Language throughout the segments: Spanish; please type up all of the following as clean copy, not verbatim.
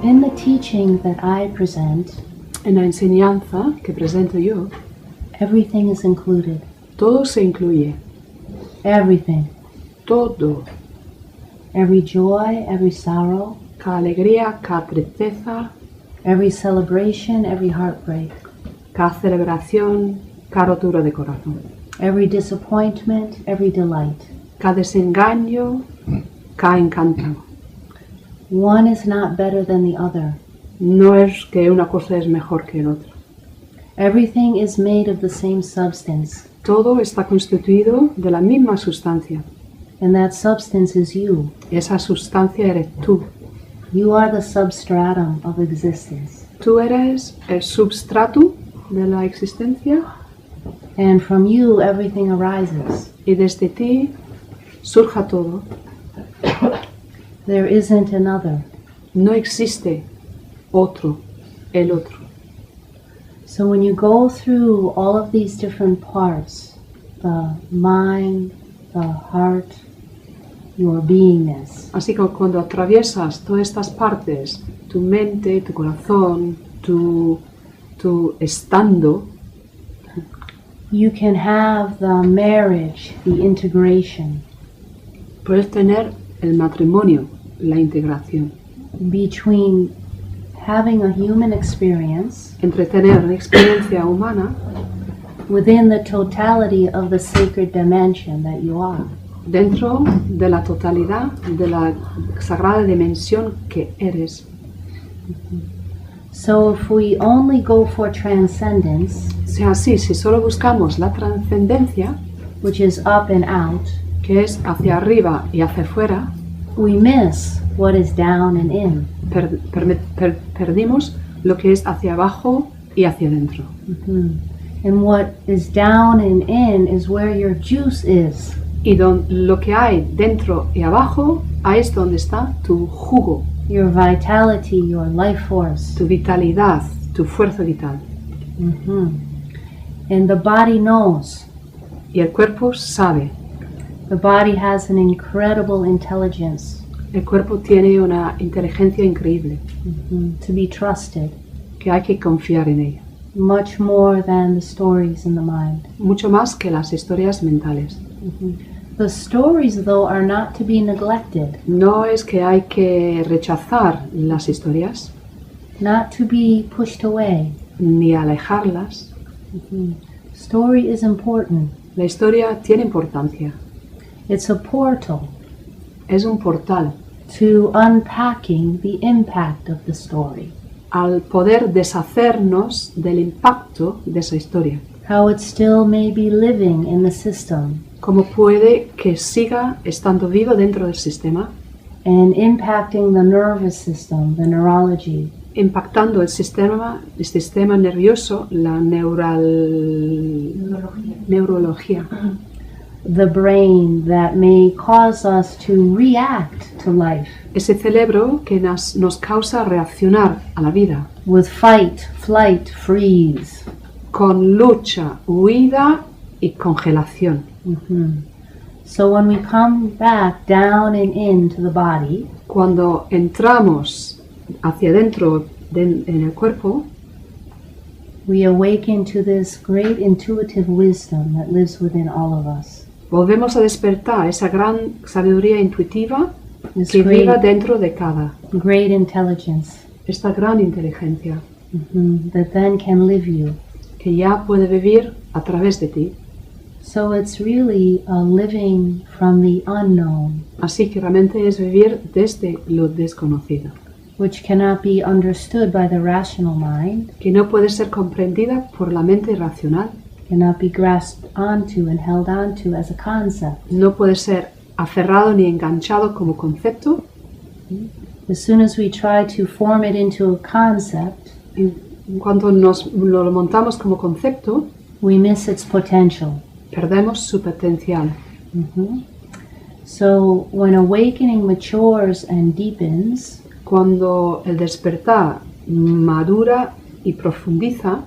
In the teaching that I present, En la enseñanza que presento yo, everything is included. todo se incluye. Everything. Todo. Every joy, every sorrow, Cada alegría, cada tristeza, every celebration, every heartbreak, cada celebración, cada rotura de corazón. every disappointment, every delight. Cada desengaño, cada encanto. One is not better than the other. No es que una cosa es mejor que la otra. Everything is made of the same substance, Todo está constituido de la misma sustancia. and that substance is you. Esa sustancia eres tú. You are the substratum of existence. Tú eres el substrato de la existencia And from you, everything arises. y desde ti surja todo. There isn't another. No existe otro, el otro. So when you go through all of these different parts, the mind, the heart, your beingness, Así que cuando atraviesas todas estas partes, tu mente, tu corazón, tu estando, you can have the marriage, the integration puedes tener el matrimonio, la integración, between having a human experience entre tener una experiencia humana within the totality of the sacred dimension that you are. dentro de la totalidad de la sagrada dimensión que eres. So if we only go for transcendence, O sea, así, si solo buscamos la trascendencia, which is up and out, que es hacia arriba y hacia afuera, we miss what is down and in. perdimos lo que es hacia abajo y hacia adentro. And what is down and in is where your juice is. Y lo que hay dentro y abajo, ahí es donde está tu jugo, Your vitality, your life force. tu vitalidad, tu fuerza vital. And the body knows. Y el cuerpo sabe. The body has an incredible intelligence, El cuerpo tiene una inteligencia increíble, to be trusted, que hay que confiar en ella. much more than the stories in the mind. Mucho más que las historias mentales. The stories, though, are not to be neglected, No es que hay que rechazar las historias, not to be pushed away. ni alejarlas. Story is important. La historia tiene importancia. It's a portal Es un portal to unpacking the impact of the story, al poder deshacernos del impacto de esa historia. how it still may be living in the system Cómo puede que siga estando vivo dentro del sistema, and impacting the nervous system, the neurology, impactando el sistema nervioso, la neurología, the brain that may cause us to react to life ese cerebro que nos causa reaccionar a la vida, with fight, flight, freeze. con lucha, huida y congelación. So when we come back down and into the body, Cuando entramos hacia adentro en el cuerpo, we awaken to this great intuitive wisdom that lives within all of us. volvemos a despertar esa gran sabiduría intuitiva This que viva great, dentro de cada, great intelligence esta gran inteligencia that then can live you. que ya puede vivir a través de ti. So it's really a living from the unknown, Así que realmente es vivir desde lo desconocido, which cannot be understood by the rational mind, que no puede ser comprendida por la mente racional, cannot be grasped onto and held onto as a concept. no puede ser aferrado ni enganchado como concepto. As soon as we try to form it into a concept, En cuanto lo montamos como concepto, we miss its potential. perdemos su potencial. So when awakening matures and deepens, Cuando el despertar madura y profundiza,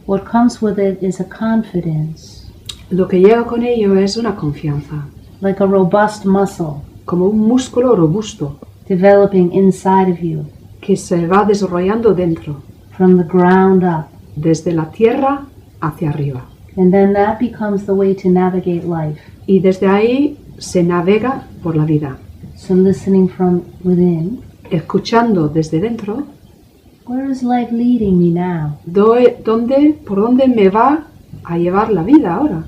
what comes with it is a confidence, lo que llega con ello es una confianza, like a robust muscle como un músculo robusto developing inside of you. que se va desarrollando dentro, from the ground up. desde la tierra hacia arriba. And then that becomes the way to navigate life. Y desde ahí se navega por la vida, So listening from within, escuchando desde dentro, where is life leading me now? ¿por dónde me va a llevar la vida ahora?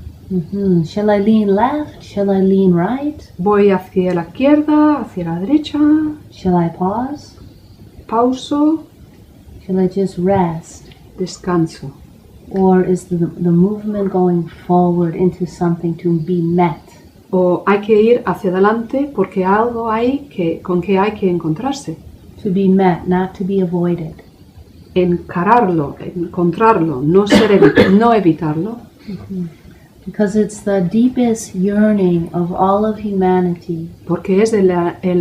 Shall I lean left? Shall I lean right? ¿Voy hacia la izquierda, hacia la derecha? Shall I pause? ¿Pauso? Shall I just rest? ¿Descanso? Or is the movement going forward into something to be met? ¿O hay que ir hacia adelante porque algo hay con que hay que encontrarse? To be met, not to be avoided. Encararlo, encontrarlo, no evitarlo. Because it's the deepest yearning of all of humanity, Porque es el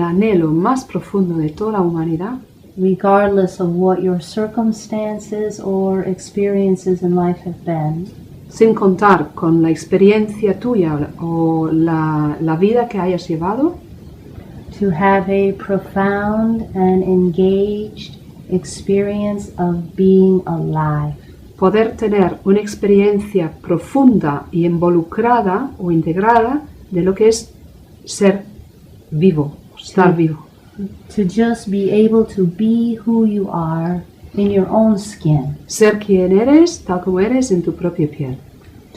anhelo más profundo de toda la humanidad, regardless of what your circumstances or experiences in life have been, sin contar con la experiencia tuya o la vida que hayas llevado, to have a profound and engaged experience of being alive. poder tener una experiencia profunda y involucrada o integrada de lo que es ser vivo, estar vivo. To just be able to be who you are in your own skin. Ser quien eres, tal como eres en tu propia piel.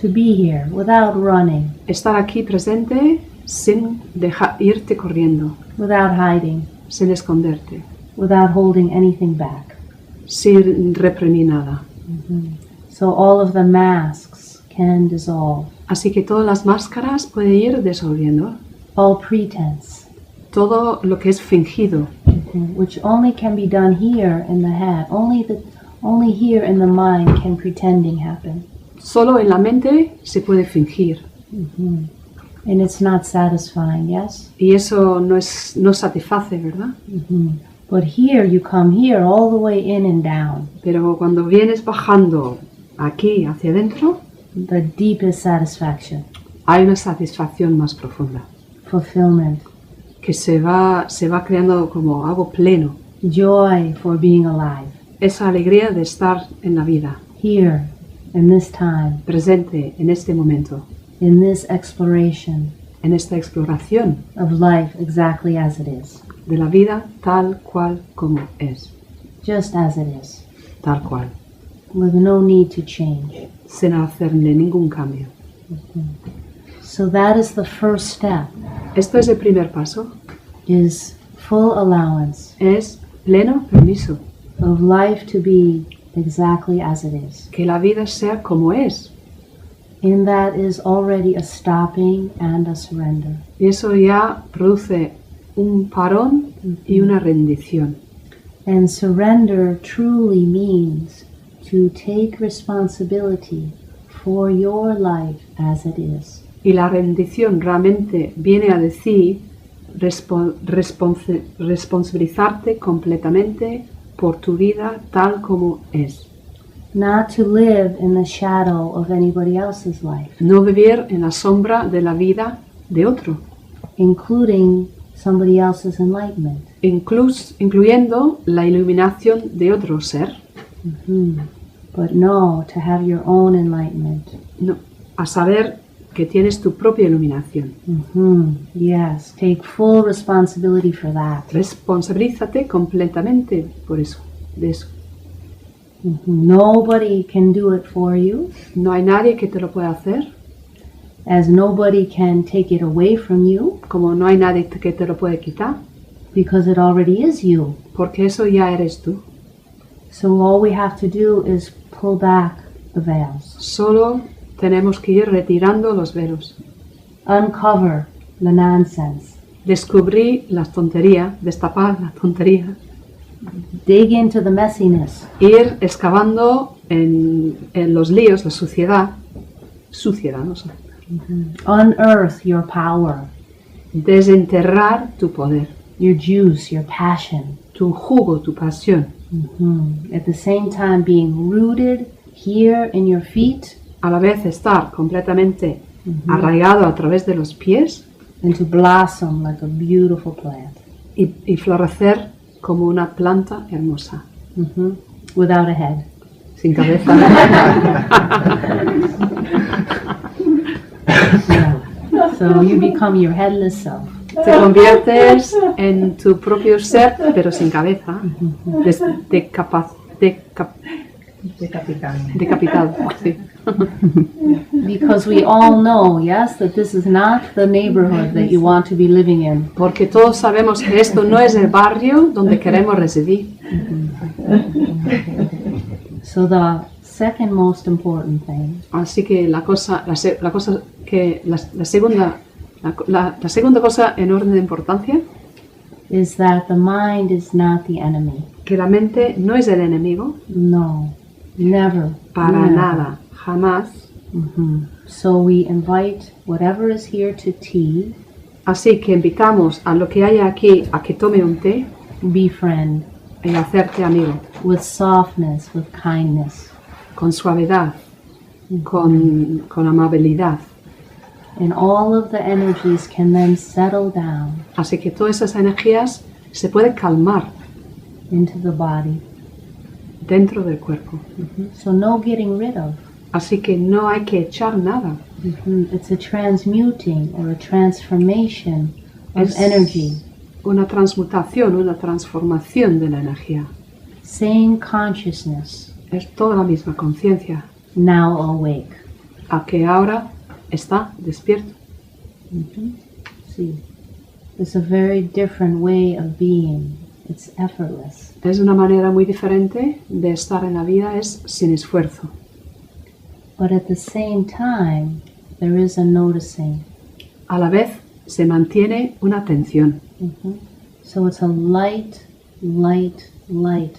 To be here without running, Estar aquí presente sin irte corriendo, without hiding, sin esconderte, without holding anything back. sin reprimir nada. So all of the masks can dissolve. Así que todas las máscaras pueden ir disolviendo. All pretense, Todo lo que es fingido, which only can be done here in the head. Only here in the mind can pretending happen. solo en la mente se puede fingir. And it's not satisfying, yes? Y eso no satisface, ¿verdad? But here, you come here all the way in and down. Pero cuando vienes bajando aquí hacia adentro, The deepest satisfaction, hay una satisfacción más profunda, fulfillment, que se va creando como algo pleno. joy for being alive. Esa alegría de estar en la vida, Here, in this time, presente en este momento, in this exploration en esta exploración of life exactly as it is. de la vida tal cual como es, Just as it is. tal cual, With no need to change. sin hacerle ningún cambio. So that is the first step, Esto es el primer paso, is full allowance es pleno permiso, of life to be exactly as it is. que la vida sea como es. In that is already a stopping and a surrender. Y eso ya produce un parón y una rendición. And surrender truly means to take responsibility for your life as it is. Y la rendición realmente viene a decir responsabilizarte completamente por tu vida tal como es. Not to live in the shadow of anybody else's life, No vivir en la sombra de la vida de otro, including somebody else's enlightenment. incluyendo la iluminación de otro ser. But no, to have your own enlightenment. No, a saber que tienes tu propia iluminación. Yes, take full responsibility for that. Responsabilízate completamente por eso, de eso. Nobody can do it for you, No hay nadie que te lo pueda hacer, as nobody can take it away from you, como no hay nadie que te lo puede quitar, because it already is you. porque eso ya eres tú. So all we have to do is pull back the veils, Solo tenemos que ir retirando los velos, uncover the nonsense, descubrir las tonterías, destapar la tontería, dig into the messiness, ir excavando en los líos, la suciedad, no sé, unearth your power, desenterrar tu poder, your juice, your passion. tu jugo, tu pasión, At the same time being rooted here in your feet a la vez estar completamente arraigado a través de los pies and to blossom like a beautiful plant. y florecer como una planta hermosa. Without a head. Sin cabeza. So you become your headless self. Te conviertes en tu propio ser, pero sin cabeza. Decapitado. Sí. Because we all know, yes, that this is not the neighborhood that you want to be living in. Porque todos sabemos que esto no es el barrio donde queremos residir. So the second most important thing Así que la segunda cosa en orden de importancia, is that the mind is not the enemy. que la mente no es el enemigo, No, never. para never. nada, jamás. So we invite whatever is here to tea, Así que invitamos a lo que haya aquí a que tome un té befriend, y hacerte amigo, with softness, with kindness. con suavidad, con amabilidad. And all of the energies can then settle down Así que todas esas energías se pueden calmar into the body. dentro del cuerpo. So no getting rid of. Así que no hay que echar nada. It's a transmuting or a transformation of Es energy. una transmutación, una transformación de la energía. Same consciousness, Es toda la misma conciencia, now awake. a que ahora está despierto. See, it's a very different way of being. It's effortless. Es una manera muy diferente de estar en la vida, es sin esfuerzo. But at the same time, there is a noticing. A la vez se mantiene una atención. So it's a light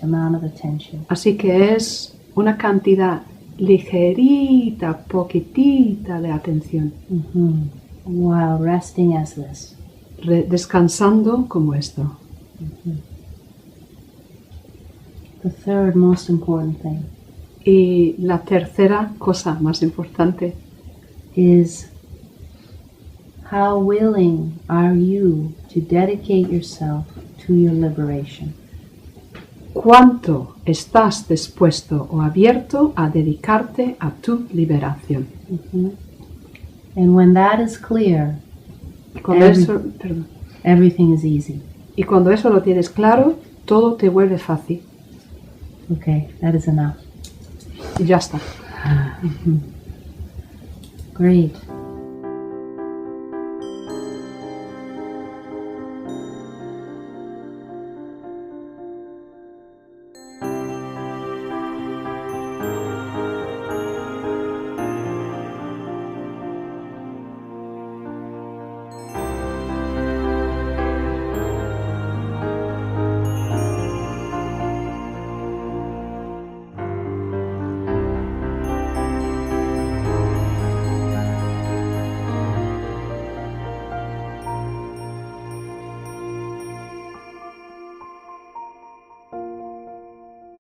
amount of attention. Así que es una cantidad ligerita, poquitita de atención. While resting as this. Descansando como esto. The third most important thing Y la tercera cosa más importante is how willing are you to dedicate yourself to your liberation? ¿Cuánto estás dispuesto o abierto a dedicarte a tu liberación? And when that is clear, Cuando everything is easy. Y cuando eso lo tienes claro, todo te vuelve fácil. Okay, that is enough. Y ya está. Great.